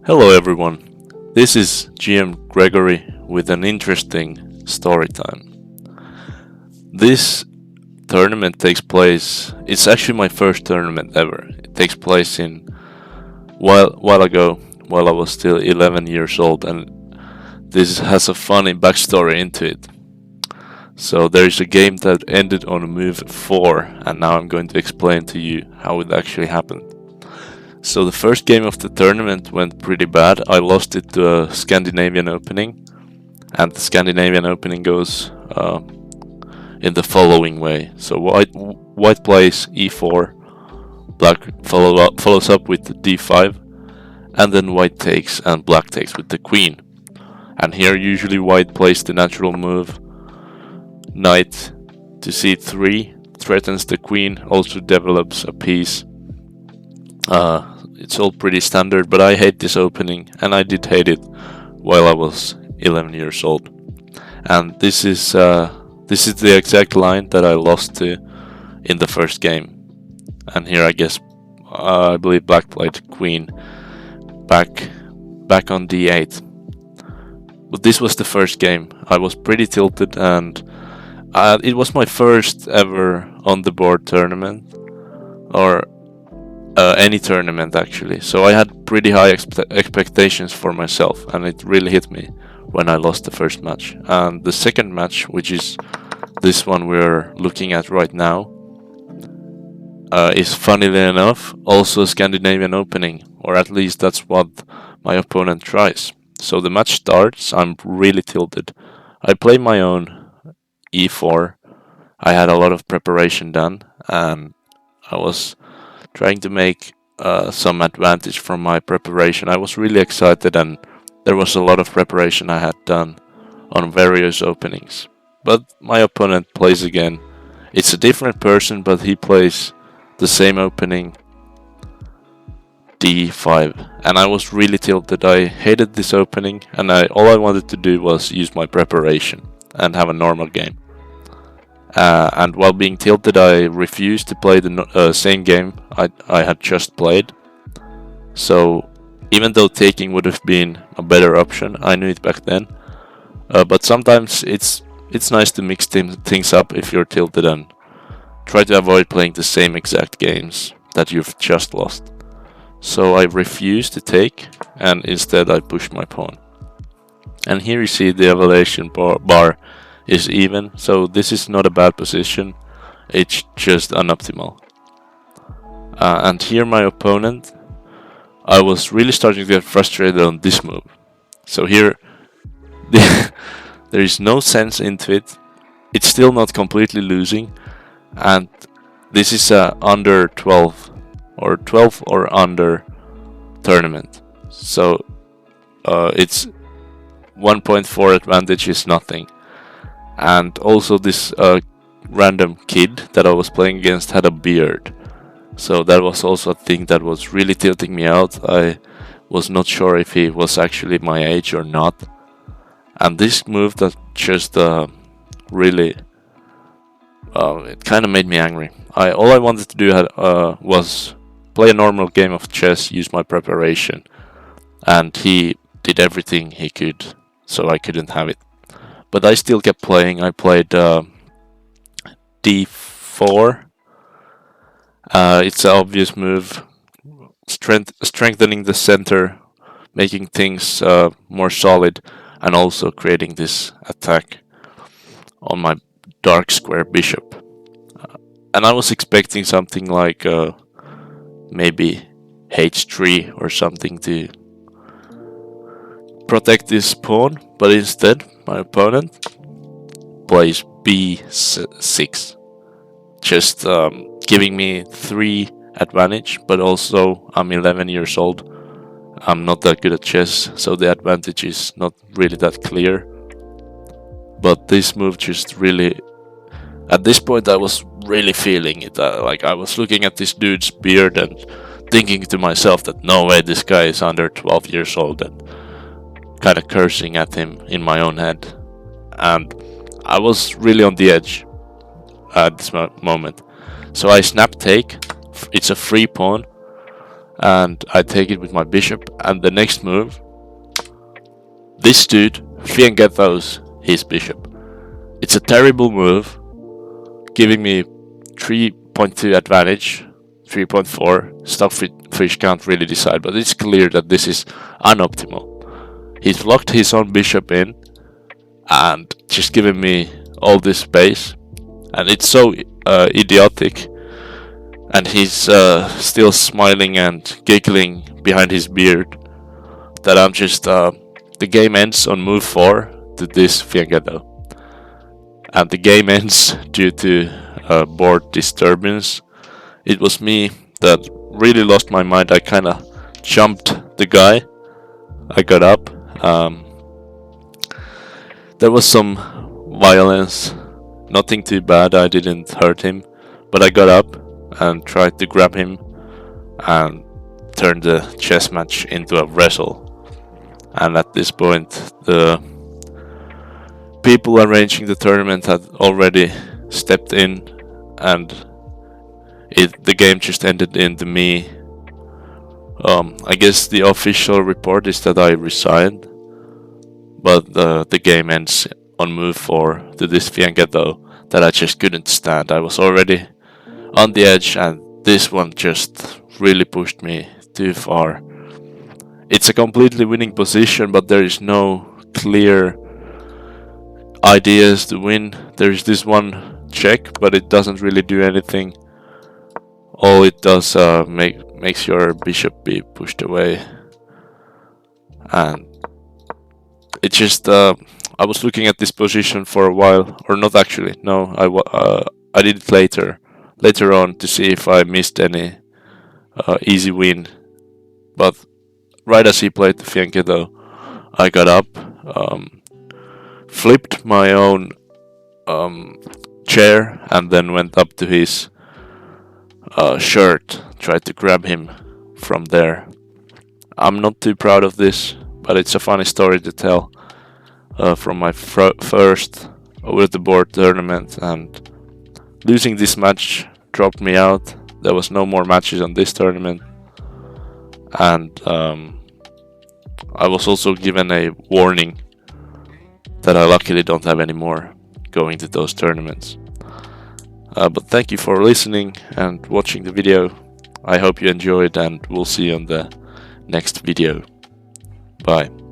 Hello everyone, this is GM Gregory with an interesting story time. This tournament takes place, it's actually my first tournament ever. It takes place in while ago, while I was still 11 years old, and this has a funny backstory into it. So there is a game that ended on move 4, and now I'm going to explain to you how it actually happened. So the first game of the tournament went pretty bad. I lost it to a Scandinavian opening, and the Scandinavian opening goes in the following way. So white plays e4, black follows up with d5, and then white takes and black takes with the queen. And here usually white plays the natural move, knight to c3, threatens the queen, also develops a piece. It's all pretty standard, but I hate this opening, and I did hate it while I was 11 years old. And this is the exact line that I lost to in the first game. And here I believe black played queen back on d8. But this was the first game. I was pretty tilted, and it was my first ever on the board tournament, or any tournament actually. So I had pretty high expectations for myself, and it really hit me when I lost the first match. And the second match, which is this one we're looking at right now, is funnily enough also a Scandinavian opening, or at least that's what my opponent tries. So the match starts, I'm really tilted. I play my own e4. I had a lot of preparation done, and I was trying to make some advantage from my preparation. I was really excited, and there was a lot of preparation I had done on various openings. But my opponent plays again. It's a different person, but he plays the same opening, d5, and I was really tilted. I hated this opening, and all I wanted to do was use my preparation and have a normal game. And while being tilted, I refused to play the same game I had just played. So even though taking would have been a better option, I knew it back then. But sometimes it's nice to mix things up if you're tilted, and try to avoid playing the same exact games that you've just lost. So I refused to take, and instead I pushed my pawn. And here you see the evaluation bar is even, so this is not a bad position, it's just unoptimal. And here my opponent, I was really starting to get frustrated on this move. So here there is no sense into it. It's still not completely losing, and this is a under 12 or under tournament. So it's 1.4 advantage is nothing. And also this random kid that I was playing against had a beard. So that was also a thing that was really tilting me out. I was not sure if he was actually my age or not. And this move that just really it kind of made me angry. All I wanted to do was play a normal game of chess, use my preparation, and he did everything he could, so I couldn't have it. But I still kept playing. I played d4. It's an obvious move, strengthening the center, making things more solid, and also creating this attack on my dark square bishop. And I was expecting something like maybe h3 or something to protect this pawn, but instead my opponent plays b6, just giving me 3 advantage, but also I'm 11 years old. I'm not that good at chess, so the advantage is not really that clear. But this move just really, at this point I was really feeling it. Like I was looking at this dude's beard and thinking to myself that no way, this guy is under 12 years old, and kind of cursing at him in my own head. And I was really on the edge at this moment. So I snap take. It's a free pawn, and I take it with my bishop, and the next move, this dude fianchettos his bishop. It's a terrible move, giving me 3.2 advantage, 3.4. Stockfish can't really decide, but it's clear that this is unoptimal. He's locked his own bishop in and just giving me all this space, and it's so idiotic. And he's still smiling and giggling behind his beard that I'm just... the game ends on move 4 to this fianchetto. And the game ends due to board disturbance. It was me that really lost my mind. I kind of jumped the guy. I got up. There was some violence. Nothing too bad. I didn't hurt him. But I got up and tried to grab him and turn the chess match into a wrestle. And at this point, the people arranging the tournament had already stepped in, and the game just ended into me. I guess the official report is that I resigned, but the game ends on move 4 to this fianchetto that I just couldn't stand. I was already on the edge, and this one just really pushed me too far. It's a completely winning position, but there is no clear ideas to win. There is this one check, but it doesn't really do anything. All it does makes your bishop be pushed away, and it just I was looking at this position for a while, or not actually. No, I did it later on to see if I missed any easy win, but right as he played the fianchetto, I got up, flipped my own chair, and then went up to his shirt, tried to grab him from there. I'm not too proud of this, but it's a funny story to tell from my first over-the-board tournament, and losing this match dropped me out. There was no more matches on this tournament, and I was also given a warning that I luckily don't have any more going to those tournaments. But thank you for listening and watching the video. I hope you enjoyed, and we'll see you on the next video. Bye.